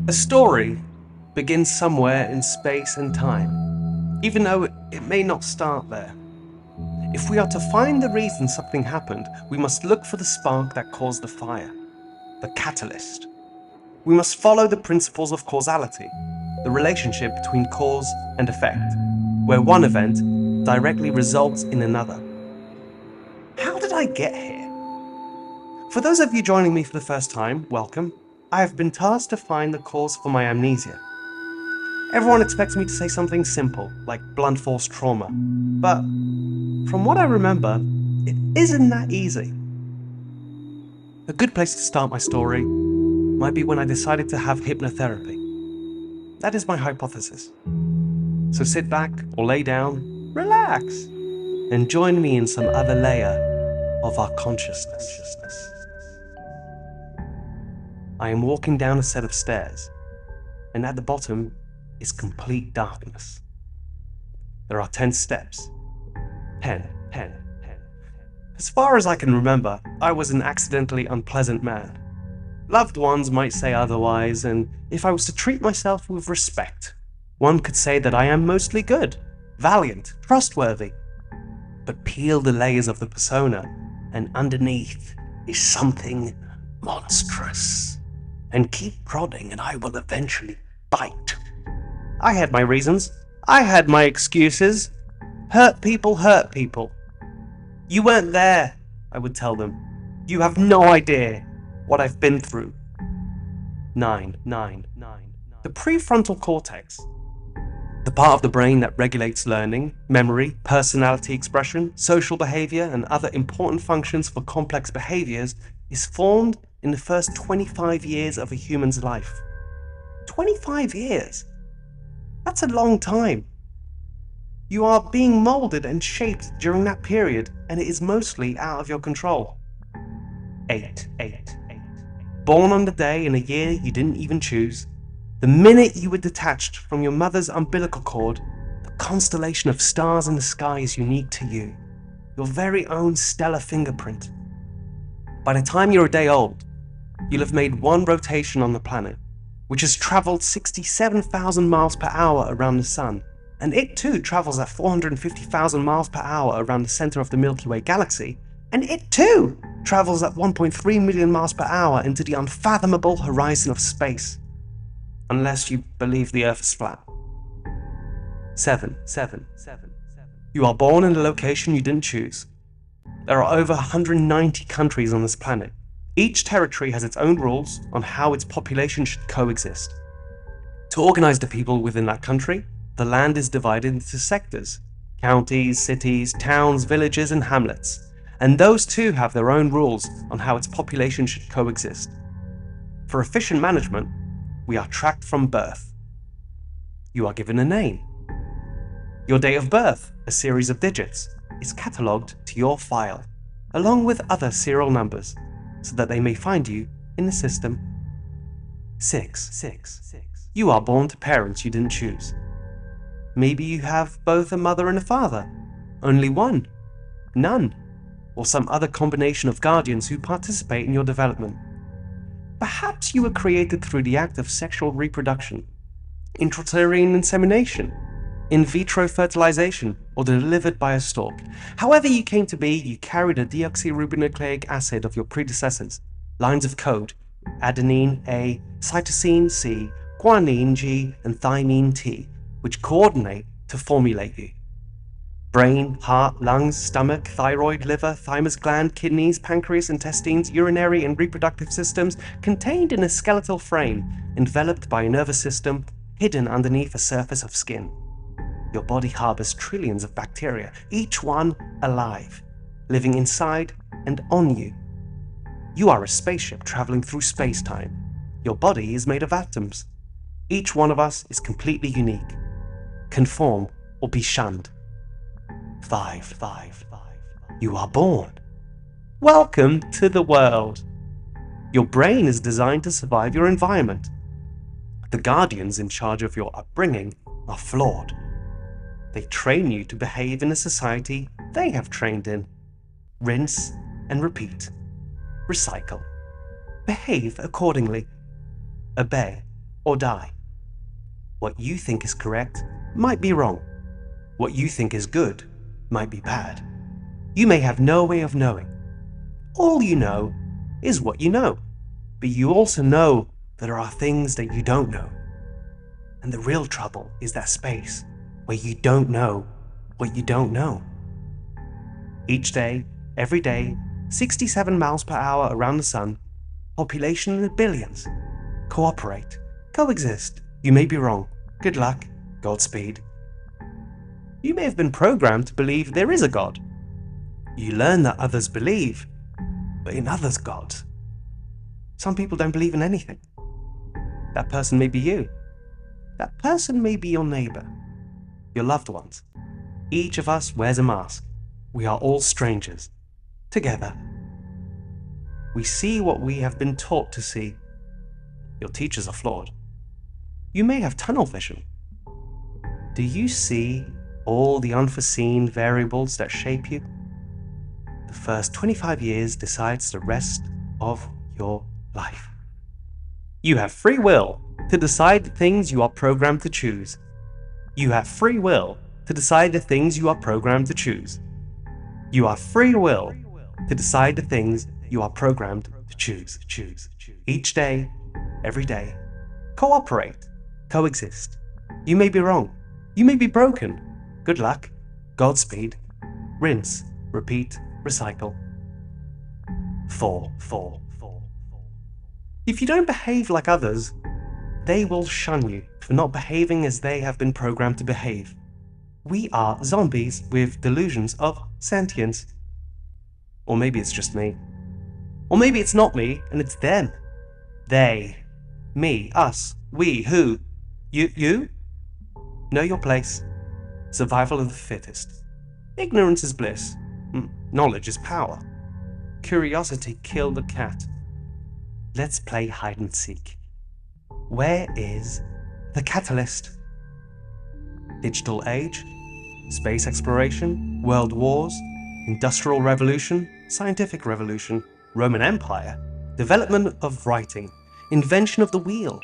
A story begins somewhere in space and time, even though it may not start there. If we are to find the reason something happened, we must look for the spark that caused the fire, the catalyst. We must follow the principles of causality, the relationship between cause and effect, where one event directly results in another. How did I get here? For those of you joining me for the first time, welcome. I have been tasked to find the cause for my amnesia. Everyone expects me to say something simple, like blunt force trauma. But from what I remember, it isn't that easy. A good place to start my story might be when I decided to have hypnotherapy. That is my hypothesis. So sit back or lay down, relax, and join me in some other layer of our consciousness. I am walking down a set of stairs, and at the bottom is complete darkness. There are 10 steps. 10. As far as I can remember, I was an accidentally unpleasant man. Loved ones might say otherwise, and if I was to treat myself with respect, one could say that I am mostly good, valiant, trustworthy. But peel the layers of the persona, and underneath is something monstrous. And keep prodding, and I will eventually bite. I had my reasons. I had my excuses. Hurt people. You weren't there, I would tell them. You have no idea what I've been through. 9. The prefrontal cortex, the part of the brain that regulates learning, memory, personality expression, social behavior, and other important functions for complex behaviors, is formed in the first 25 years of a human's life. 25 years? That's a long time. You are being molded and shaped during that period, and it is mostly out of your control. 8. Born on the day in a year you didn't even choose, the minute you were detached from your mother's umbilical cord, the constellation of stars in the sky is unique to you, your very own stellar fingerprint. By the time you're a day old, you'll have made one rotation on the planet, which has traveled 67,000 miles per hour around the sun, and it too travels at 450,000 miles per hour around the center of the Milky Way galaxy, and it too travels at 1.3 million miles per hour into the unfathomable horizon of space. Unless you believe the Earth is flat. 7. You are born in a location you didn't choose. There are over 190 countries on this planet. Each territory has its own rules on how its population should coexist. To organize the people within that country, the land is divided into sectors: counties, cities, towns, villages, and hamlets. And those too have their own rules on how its population should coexist. For efficient management, we are tracked from birth. You are given a name. Your date of birth, a series of digits, is catalogued to your file, along with other serial numbers, so that they may find you in the system. 6. You are born to parents you didn't choose. Maybe you have both a mother and a father, only one, none, or some other combination of guardians who participate in your development. Perhaps you were created through the act of sexual reproduction, intrauterine insemination, in vitro fertilization, or delivered by a stork. However you came to be, you carried a deoxyribonucleic acid of your predecessors, lines of code: adenine A, cytosine C, guanine G, and thymine T, which coordinate to formulate you. Brain, heart, lungs, stomach, thyroid, liver, thymus gland, kidneys, pancreas, intestines, urinary and reproductive systems, contained in a skeletal frame, enveloped by a nervous system, hidden underneath a surface of skin. Your body harbors trillions of bacteria, each one alive, living inside and on you. You are a spaceship traveling through space-time. Your body is made of atoms. Each one of us is completely unique. Conform or be shunned. 5. You are born. Welcome to the world. Your brain is designed to survive your environment. The guardians in charge of your upbringing are flawed. They train you to behave in a society they have trained in. Rinse and repeat. Recycle. Behave accordingly. Obey. or die. What you think is correct might be wrong. What you think is good might be bad. You may have no way of knowing. All you know is what you know. But you also know that there are things that you don't know. And the real trouble is that space where you don't know what you don't know. Each day, every day, 67 miles per hour around the sun, population in the billions. Cooperate, coexist. You may be wrong. Good luck, Godspeed. You may have been programmed to believe there is a God. You learn that others believe, but in others' gods. Some people don't believe in anything. That person may be you. That person may be your neighbor, your loved ones. Each of us wears a mask. We are all strangers. Together. We see what we have been taught to see. Your teachers are flawed. You may have tunnel vision. Do you see all the unforeseen variables that shape you? The first 25 years decides the rest of your life. You have free will to decide the things you are programmed to choose. You have free will to decide the things you are programmed to choose. You have free will to decide the things you are programmed to choose. Each day, every day, cooperate, coexist. You may be wrong. You may be broken. Good luck. Godspeed. Rinse, repeat, recycle. 4. If you don't behave like others, they will shun you for not behaving as they have been programmed to behave. We are zombies with delusions of sentience. Or maybe it's just me. Or maybe it's not me and it's them. They. Me. Us. We. Who? You? Know your place. Survival of the fittest. Ignorance is bliss. Knowledge is power. Curiosity killed the cat. Let's play hide and seek. Where is the catalyst? Digital age, space exploration, world wars, industrial revolution, scientific revolution, Roman Empire, development of writing, invention of the wheel,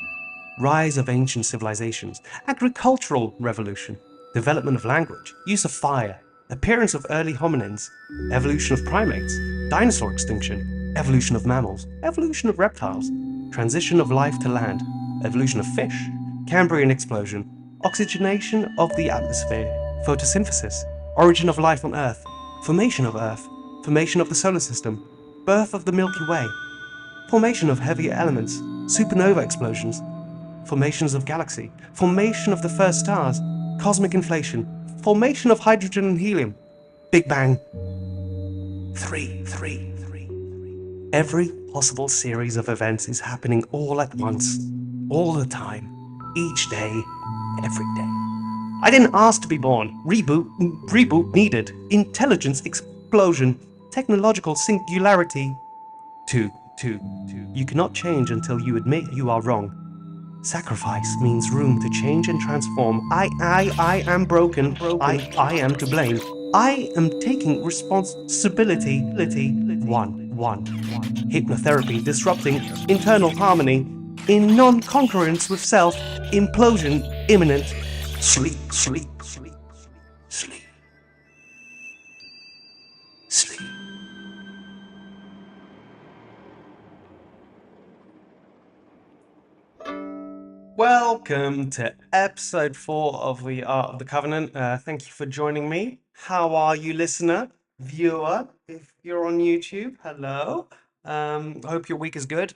rise of ancient civilizations, agricultural revolution, development of language, use of fire, appearance of early hominins, evolution of primates, dinosaur extinction, evolution of mammals, evolution of reptiles, transition of life to land, evolution of fish, Cambrian explosion, oxygenation of the atmosphere, photosynthesis, origin of life on Earth, formation of the solar system, birth of the Milky Way, formation of heavier elements, supernova explosions, formations of galaxy, formation of the first stars, cosmic inflation, formation of hydrogen and helium, Big Bang. 3. Every possible series of events is happening all at once, all the time, each day, every day. I didn't ask to be born. Reboot needed. Intelligence explosion. Technological singularity. 2. You cannot change until you admit you are wrong. Sacrifice means room to change and transform. I am broken. I am to blame. I am taking responsibility. 1. Hypnotherapy disrupting internal harmony. In non-concurrence with self. Implosion imminent. Sleep. Welcome to episode 4 of the Art of the Covenant. Thank you for joining me. How are you, listener, viewer? If you're on YouTube, hello. Hope your week is good.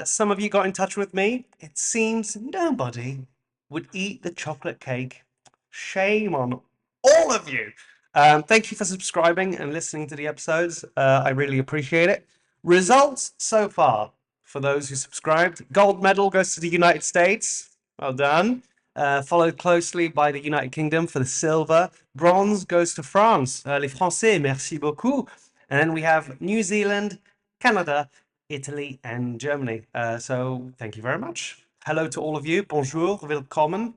Some of you got in touch with me. It seems nobody would eat the chocolate cake. Shame on all of you. Thank you for subscribing and listening to the episodes. I really appreciate it. Results so far. For those who subscribed, gold medal goes to the United States. Well done. Followed closely by the United Kingdom for the silver. Bronze goes to France. Les Français, merci beaucoup. And then we have New Zealand, Canada, Italy, and Germany. So thank you very much. Hello to all of you. Bonjour, willkommen.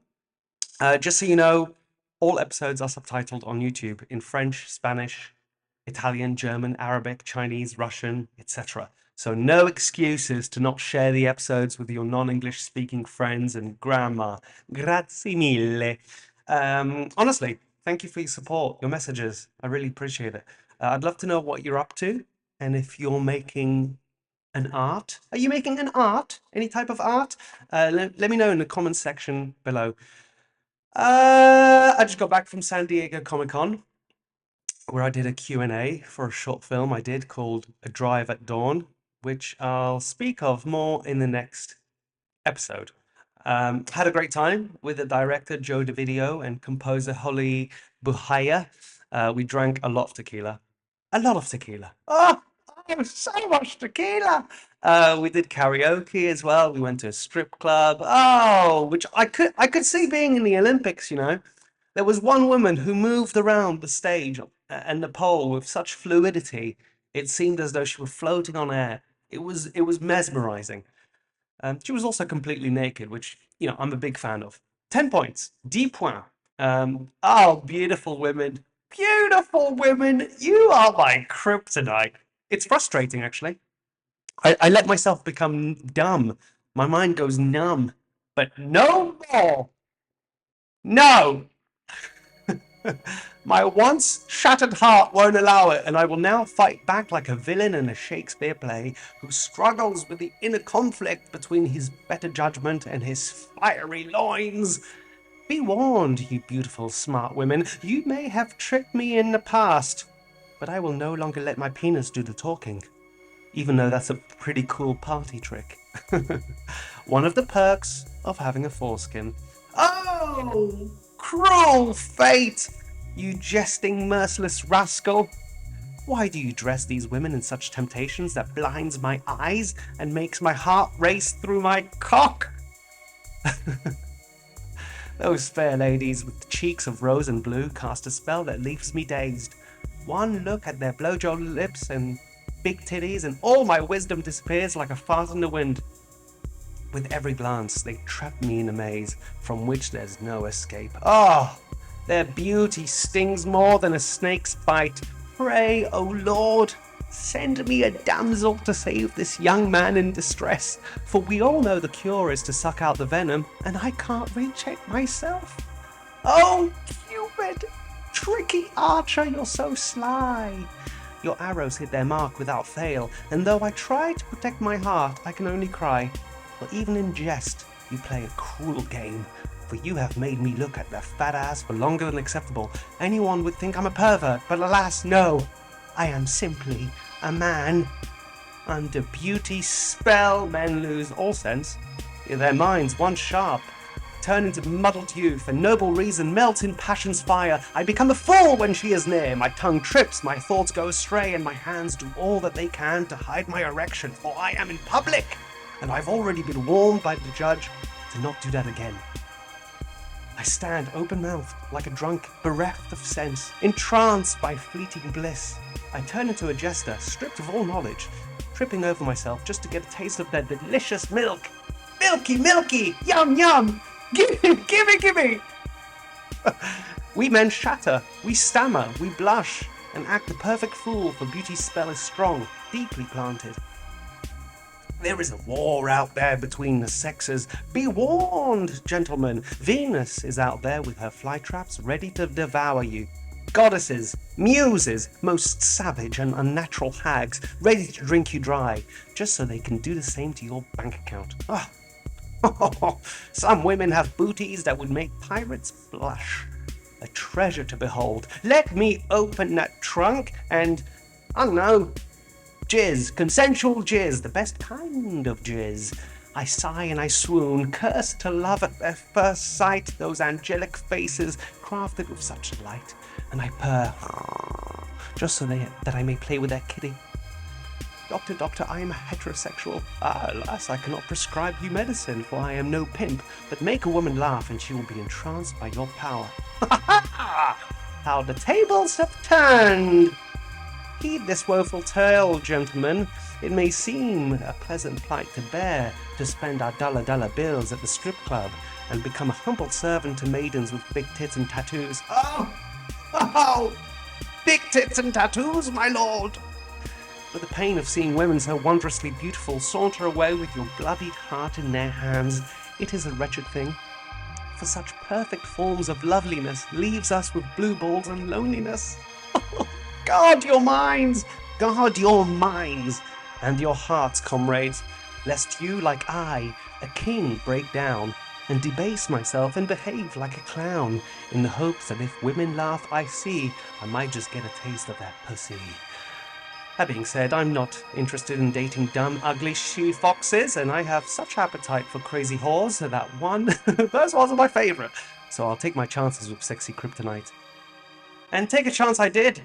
Just so you know, all episodes are subtitled on YouTube in French, Spanish, Italian, German, Arabic, Chinese, Russian, etc. So no excuses to not share the episodes with your non-English speaking friends and grandma. Grazie mille. Honestly, thank you for your support, your messages. I really appreciate it. I'd love to know what you're up to and if you're making an art. Are you making an art? Any type of art? Let me know in the comments section below. I just got back from San Diego Comic-Con, where I did a Q&A for a short film I did called A Drive at Dawn, which I'll speak of more in the next episode. Had a great time with the director Joe DeVideo and composer Holly Buhaya. We drank a lot of tequila. A lot of tequila. Oh, so much tequila. We did karaoke as well. We went to a strip club. Oh, which I could see being in the Olympics, you know. There was one woman who moved around the stage and the pole with such fluidity, it seemed as though she were floating on air. It was mesmerizing. She was also completely naked, which, you know, I'm a big fan of. 10 points. 10 points. Oh, beautiful women. Beautiful women. You are my kryptonite. It's frustrating, actually. I let myself become dumb. My mind goes numb. But no more. No. My once shattered heart won't allow it, and I will now fight back like a villain in a Shakespeare play who struggles with the inner conflict between his better judgment and his fiery loins. Be warned, you beautiful, smart women. You may have tricked me in the past, but I will no longer let my penis do the talking, even though that's a pretty cool party trick. One of the perks of having a foreskin. Oh, cruel fate! You jesting, merciless rascal! Why do you dress these women in such temptations that blinds my eyes and makes my heart race through my cock? Those fair ladies with cheeks of rose and blue cast a spell that leaves me dazed. One look at their blowjob lips and big titties and all my wisdom disappears like a fart in the wind. With every glance, they trap me in a maze from which there's no escape. Oh, their beauty stings more than a snake's bite. Pray, O Lord, send me a damsel to save this young man in distress, for we all know the cure is to suck out the venom, and I can't reach it myself. Oh, Cupid, tricky archer, you're so sly. Your arrows hit their mark without fail, and though I try to protect my heart, I can only cry. For even in jest, you play a cruel game, for you have made me look at their fat ass for longer than acceptable. Anyone would think I'm a pervert, but alas, no. I am simply a man. Under beauty's spell, men lose all sense. Their minds, once sharp, turn into muddled youth, and noble reason melt in passion's fire. I become a fool when she is near. My tongue trips, my thoughts go astray, and my hands do all that they can to hide my erection, for I am in public. And I've already been warned by the judge to not do that again. I stand open-mouthed, like a drunk, bereft of sense, entranced by fleeting bliss. I turn into a jester, stripped of all knowledge, tripping over myself just to get a taste of their delicious milk. Milky, milky, yum, yum, gimme, gimme, gimme. We men shatter, we stammer, we blush, and act the perfect fool, for beauty's spell is strong, deeply planted. There is a war out there between the sexes. Be warned, gentlemen. Venus is out there with her fly traps ready to devour you. Goddesses, muses, most savage and unnatural hags, ready to drink you dry, just so they can do the same to your bank account. Oh. Some women have booties that would make pirates blush. A treasure to behold. Let me open that trunk and, I don't know, jizz, consensual jizz, the best kind of jizz. I sigh and I swoon, cursed to love at their first sight, those angelic faces crafted with such delight, and I purr, just so that I may play with their kitty. Doctor, I am heterosexual. Alas, I cannot prescribe you medicine, for I am no pimp, but make a woman laugh and she will be entranced by your power. How the tables have turned! Heed this woeful tale, gentlemen. It may seem a pleasant plight to bear, to spend our dollar bills at the strip club, and become a humble servant to maidens with big tits and tattoos. Oh! Big tits and tattoos, my lord! But the pain of seeing women so wondrously beautiful saunter away with your bloodied heart in their hands, it is a wretched thing. For such perfect forms of loveliness leaves us with blue balls and loneliness. Guard your minds! Guard your minds! And your hearts, comrades, lest you, like I, a king, break down, and debase myself and behave like a clown, in the hopes that if women laugh I see, I might just get a taste of that pussy. That being said, I'm not interested in dating dumb, ugly she-foxes, and I have such appetite for crazy whores that those ones are my favourite. So I'll take my chances with sexy kryptonite. And take a chance I did.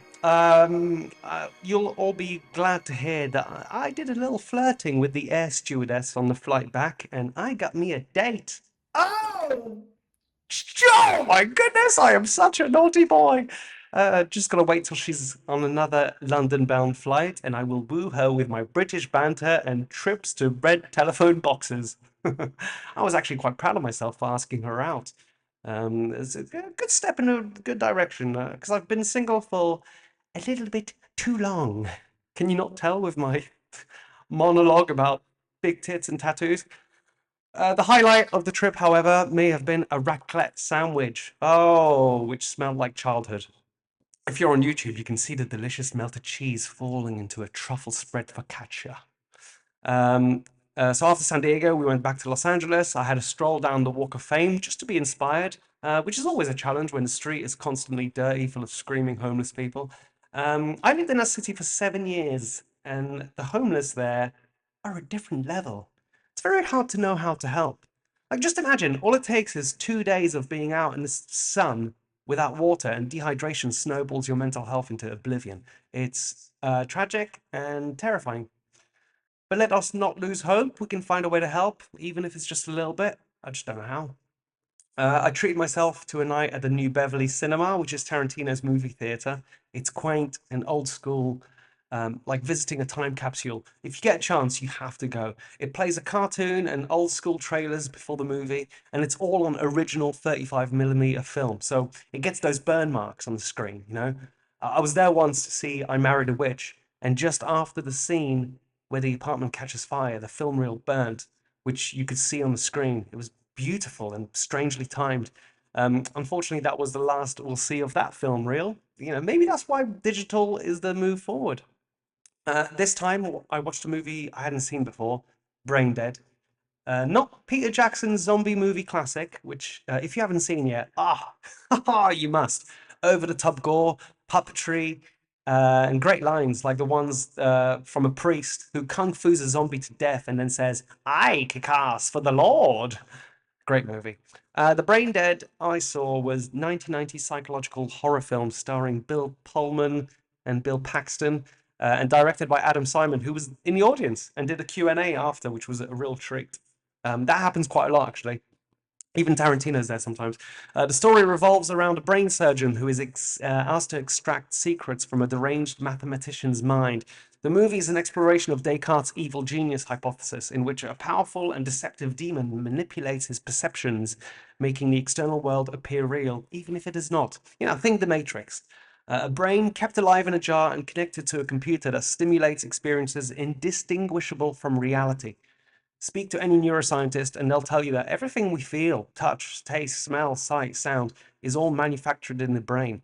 You'll all be glad to hear that I did a little flirting with the air stewardess on the flight back, and I got me a date. Oh! Oh my goodness, I am such a naughty boy. Just gotta wait till she's on another London-bound flight, and I will woo her with my British banter and trips to red telephone boxes. I was actually quite proud of myself for asking her out. It's a good step in a good direction, because I've been single for a little bit too long. Can you not tell with my monologue about big tits and tattoos? The highlight of the trip, however, may have been a raclette sandwich. Oh, which smelled like childhood. If you're on YouTube, you can see the delicious melted cheese falling into a truffle spread focaccia. Um, so after San Diego, we went back to Los Angeles. I had a stroll down the Walk of Fame just to be inspired, which is always a challenge when the street is constantly dirty, full of screaming homeless people. I lived in that city for 7 years, and the homeless there are a different level. It's very hard to know how to help. Like, just imagine, all it takes is 2 days of being out in the sun without water, and dehydration snowballs your mental health into oblivion. It's tragic and terrifying. But let us not lose hope. We can find a way to help, even if it's just a little bit. I just don't know how. I treated myself to a night at the New Beverly Cinema, which is Tarantino's movie theater. It's quaint and old school, like visiting a time capsule. If you get a chance, you have to go. It plays a cartoon and old school trailers before the movie, and it's all on original 35mm film. So it gets those burn marks on the screen, you know? I was there once to see I Married a Witch, and just after the scene where the apartment catches fire, the film reel burnt, which you could see on the screen. It was beautiful and strangely timed. Unfortunately, that was the last we'll see of that film reel. You know, maybe that's why digital is the move forward. This time, I watched a movie I hadn't seen before, Brain Dead. Not Peter Jackson's zombie movie classic, which, if you haven't seen yet, you must. Over the top gore, puppetry, and great lines like the ones from a priest who kung fu's a zombie to death and then says, "I kick ass for the Lord." Great movie. The Brain Dead I saw was 1990 psychological horror film starring Bill Pullman and Bill Paxton, and directed by Adam Simon, who was in the audience and did a Q&A after, which was a real treat. That happens quite a lot, actually. Even Tarantino's there sometimes. The story revolves around a brain surgeon who is asked to extract secrets from a deranged mathematician's mind. The movie is an exploration of Descartes' evil genius hypothesis, in which a powerful and deceptive demon manipulates his perceptions, making the external world appear real, even if it is not. You know, think The Matrix. A brain kept alive in a jar and connected to a computer that stimulates experiences indistinguishable from reality. Speak to any neuroscientist, and they'll tell you that everything we feel, touch, taste, smell, sight, sound, is all manufactured in the brain.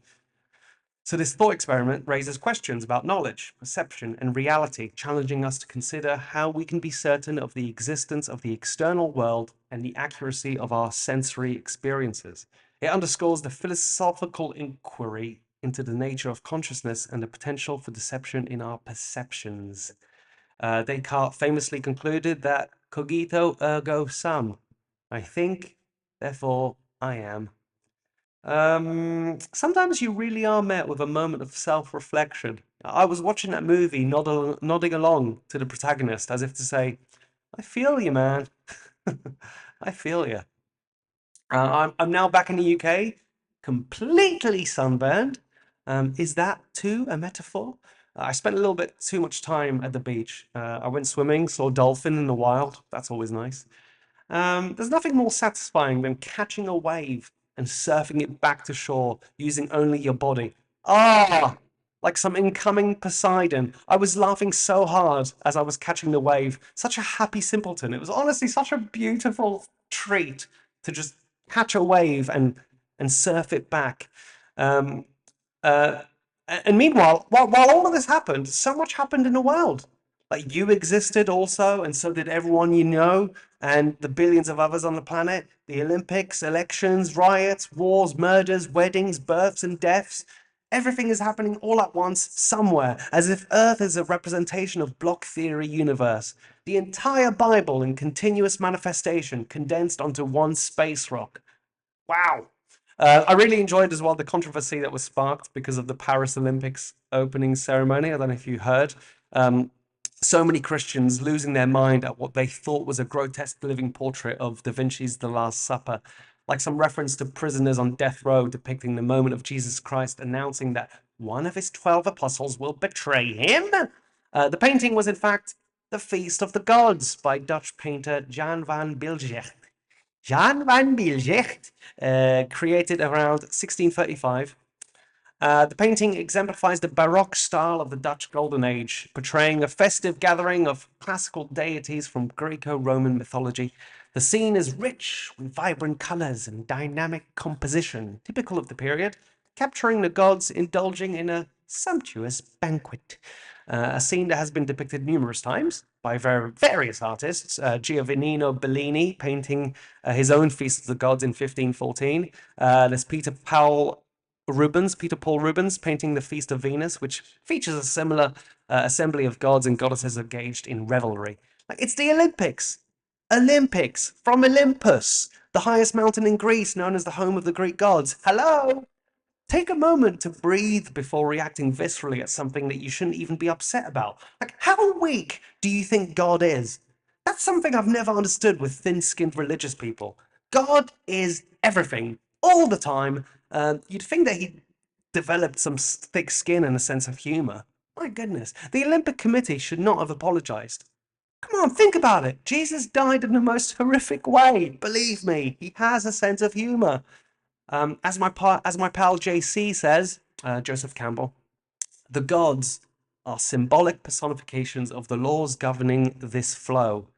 So, this thought experiment raises questions about knowledge, perception, and reality, challenging us to consider how we can be certain of the existence of the external world and the accuracy of our sensory experiences. It underscores the philosophical inquiry into the nature of consciousness and the potential for deception in our perceptions. Descartes famously concluded that cogito ergo sum. I think, therefore I am. Sometimes you really are met with a moment of self-reflection. I was watching that movie, nodding along to the protagonist as if to say, I feel you, man. I feel you. I'm now back in the UK, completely sunburned. Is that too a metaphor? I spent a little bit too much time at the beach. I went swimming, saw a dolphin in the wild. That's always nice. There's nothing more satisfying than catching a wave and surfing it back to shore using only your body. Ah, like some incoming Poseidon. I was laughing so hard as I was catching the wave. Such a happy simpleton. It was honestly such a beautiful treat to just catch a wave and surf it back. Um, uh, and meanwhile, while all of this happened, so much happened in the world. Like you existed also, and so did everyone you know, and the billions of others on the planet. The Olympics, elections, riots, wars, murders, weddings, births, and deaths. Everything is happening all at once somewhere, as if Earth is a representation of block theory universe. The entire Bible in continuous manifestation condensed onto one space rock. Wow. I really enjoyed as well the controversy that was sparked because of the Paris Olympics opening ceremony. I don't know if you heard. So many Christians losing their mind at what they thought was a grotesque living portrait of Da Vinci's The Last Supper, like some reference to prisoners on death row depicting the moment of Jesus Christ announcing that one of his 12 apostles will betray him. The painting was, in fact, The Feast of the Gods by Dutch painter Jan van Bilgecht. Jan van Bilgecht, created around 1635. The painting exemplifies the Baroque style of the Dutch Golden Age, portraying a festive gathering of classical deities from Greco-Roman mythology. The scene is rich with vibrant colors and dynamic composition, typical of the period, capturing the gods indulging in a sumptuous banquet. A scene that has been depicted numerous times by various artists. Giovannino Bellini painting his own Feast of the Gods in 1514. There's Peter Paul Rubens painting the Feast of Venus, which features a similar assembly of gods and goddesses engaged in revelry. Like, it's the Olympics. Olympics from Olympus, the highest mountain in Greece, known as the home of the Greek gods. Hello? Take a moment to breathe before reacting viscerally at something that you shouldn't even be upset about. Like, how weak do you think God is? That's something I've never understood with thin-skinned religious people. God is everything, all the time. You'd think that he developed some thick skin and a sense of humor. My goodness. The Olympic Committee should not have apologized. Come on, think about it. Jesus died in the most horrific way. Believe me, he has a sense of humor. As my pal JC says, Joseph Campbell, the gods are symbolic personifications of the laws governing this flow.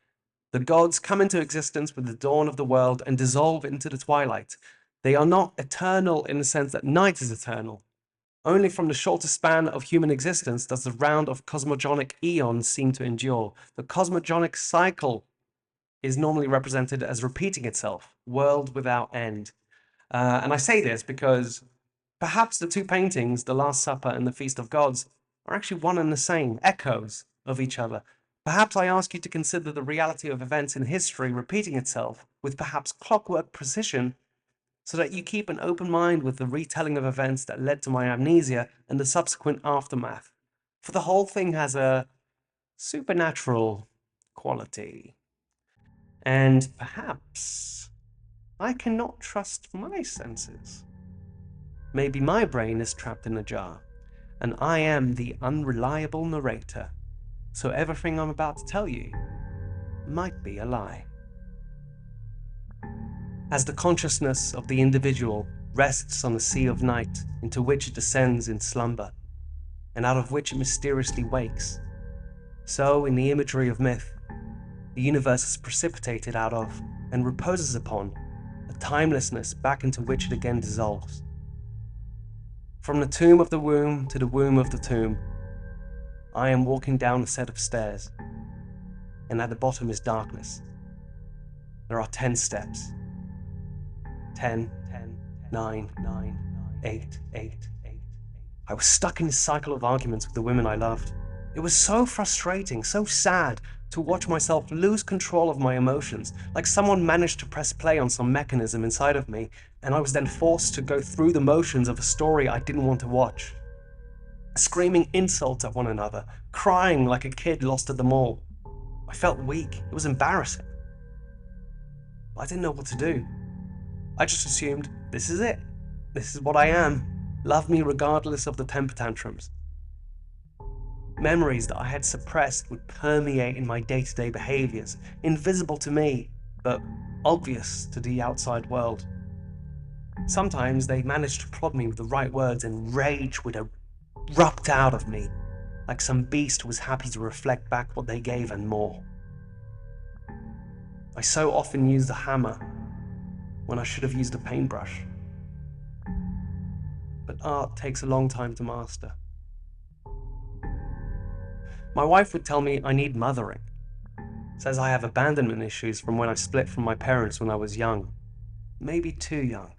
The gods come into existence with the dawn of the world and dissolve into the twilight. They are not eternal in the sense that night is eternal. Only from the shorter span of human existence does the round of cosmogonic eons seem to endure. The cosmogonic cycle is normally represented as repeating itself, world without end. And I say this because perhaps the two paintings, The Last Supper and The Feast of Gods, are actually one and the same, echoes of each other. Perhaps I ask you to consider the reality of events in history repeating itself with perhaps clockwork precision, so that you keep an open mind with the retelling of events that led to my amnesia and the subsequent aftermath. For the whole thing has a supernatural quality. And perhaps I cannot trust my senses. Maybe my brain is trapped in a jar, and I am the unreliable narrator, so everything I'm about to tell you might be a lie. As the consciousness of the individual rests on the sea of night into which it descends in slumber, and out of which it mysteriously wakes, so in the imagery of myth, the universe is precipitated out of and reposes upon a timelessness back into which it again dissolves. From the tomb of the womb to the womb of the tomb, I am walking down a set of stairs, and at the bottom is darkness. There are 10 steps. 10, 9, 8. I was stuck in this cycle of arguments with the women I loved. It was so frustrating, so sad to watch myself lose control of my emotions, like someone managed to press play on some mechanism inside of me, and I was then forced to go through the motions of a story I didn't want to watch. Screaming insults at one another, crying like a kid lost at the mall. I felt weak. It was embarrassing. I didn't know what to do. I just assumed, this is it. This is what I am. Love me regardless of the temper tantrums. Memories that I had suppressed would permeate in my day-to-day behaviors, invisible to me, but obvious to the outside world. Sometimes they managed to prod me with the right words and rage would rubbed out of me, like some beast was happy to reflect back what they gave and more. I so often used a hammer when I should have used a paintbrush. But art takes a long time to master. My wife would tell me I need mothering. Says I have abandonment issues from when I split from my parents when I was young. Maybe too young.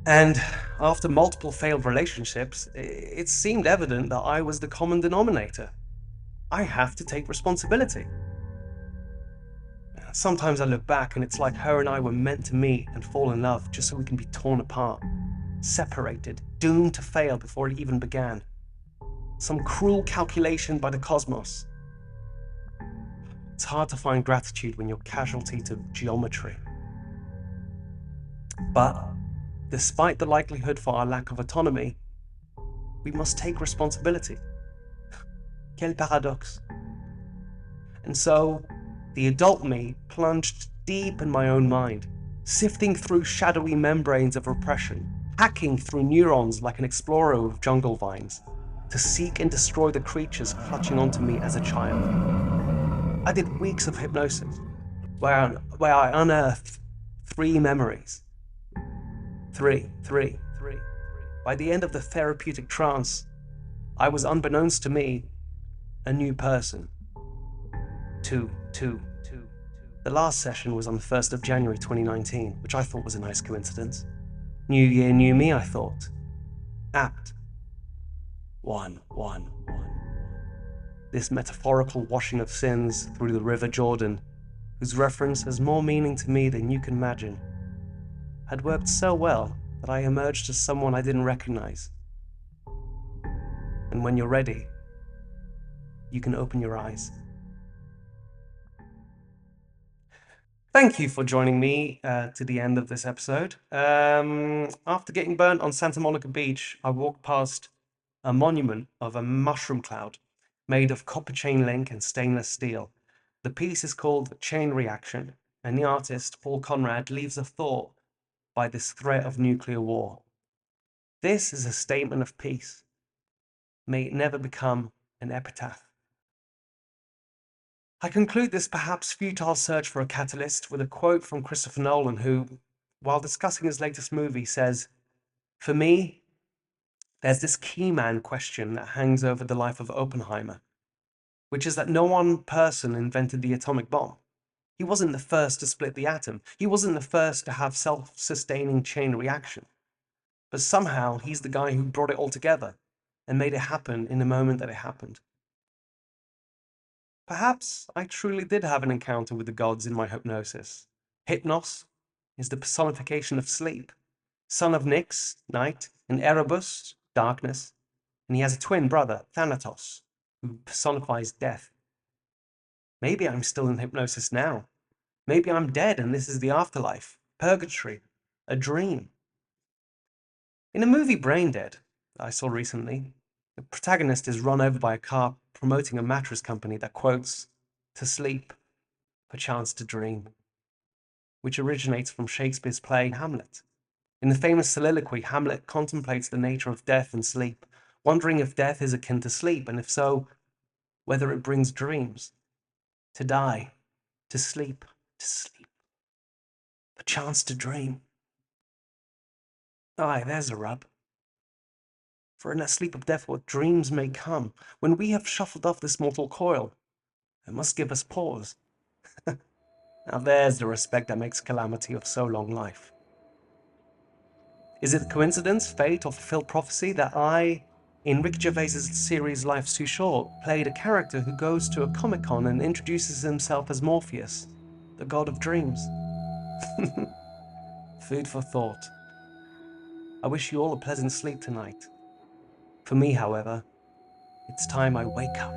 And after multiple failed relationships, it seemed evident that I was the common denominator. I have to take responsibility. Sometimes I look back and it's like her and I were meant to meet and fall in love just so we can be torn apart, separated, doomed to fail before it even began. Some cruel calculation by the cosmos. It's hard to find gratitude when you're casualty to geometry. But despite the likelihood for our lack of autonomy, we must take responsibility. Quel paradoxe. And so, the adult me plunged deep in my own mind, sifting through shadowy membranes of repression, hacking through neurons like an explorer with jungle vines, to seek and destroy the creatures clutching onto me as a child. I did weeks of hypnosis, where I unearthed 3 memories. Three. By the end of the therapeutic trance, I was, unbeknownst to me, a new person. Two. The last session was on the 1st of January 2019, which I thought was a nice coincidence. New year, new me, I thought. Apt. One. This metaphorical washing of sins through the River Jordan, whose reference has more meaning to me than you can imagine, had worked so well that I emerged as someone I didn't recognize. And when you're ready, you can open your eyes. Thank you for joining me to the end of this episode. After getting burnt on Santa Monica Beach, I walked past a monument of a mushroom cloud made of copper chain link and stainless steel. The piece is called Chain Reaction, and the artist, Paul Conrad, leaves a thought by this threat of nuclear war. This is a statement of peace. May it never become an epitaph. I conclude this perhaps futile search for a catalyst with a quote from Christopher Nolan, who, while discussing his latest movie, says, "For me, there's this key man question that hangs over the life of Oppenheimer, which is that no one person invented the atomic bomb. He wasn't the first to split the atom. He wasn't the first to have self-sustaining chain reaction. But somehow he's the guy who brought it all together and made it happen in the moment that it happened. Perhaps I truly did have an encounter with the gods in my hypnosis. Hypnos is the personification of sleep, son of Nyx, night, and Erebus, darkness, and he has a twin brother, Thanatos, who personifies death. Maybe I'm still in hypnosis now. Maybe I'm dead and this is the afterlife, purgatory, a dream. In the movie Brain Dead that I saw recently, the protagonist is run over by a car promoting a mattress company that quotes, "To sleep, perchance to dream," which originates from Shakespeare's play Hamlet. In the famous soliloquy, Hamlet contemplates the nature of death and sleep, wondering if death is akin to sleep, and if so, whether it brings dreams. To die, to sleep, perchance to dream. Aye, there's a rub. For in that sleep of death what dreams may come, when we have shuffled off this mortal coil, it must give us pause. Now there's the respect that makes calamity of so long life. Is it coincidence, fate, or fulfilled prophecy that I, in Ricky Gervais's series Life's Too Short, played a character who goes to a Comic-Con and introduces himself as Morpheus, the god of dreams? Food for thought. I wish you all a pleasant sleep tonight. For me, however, it's time I wake up.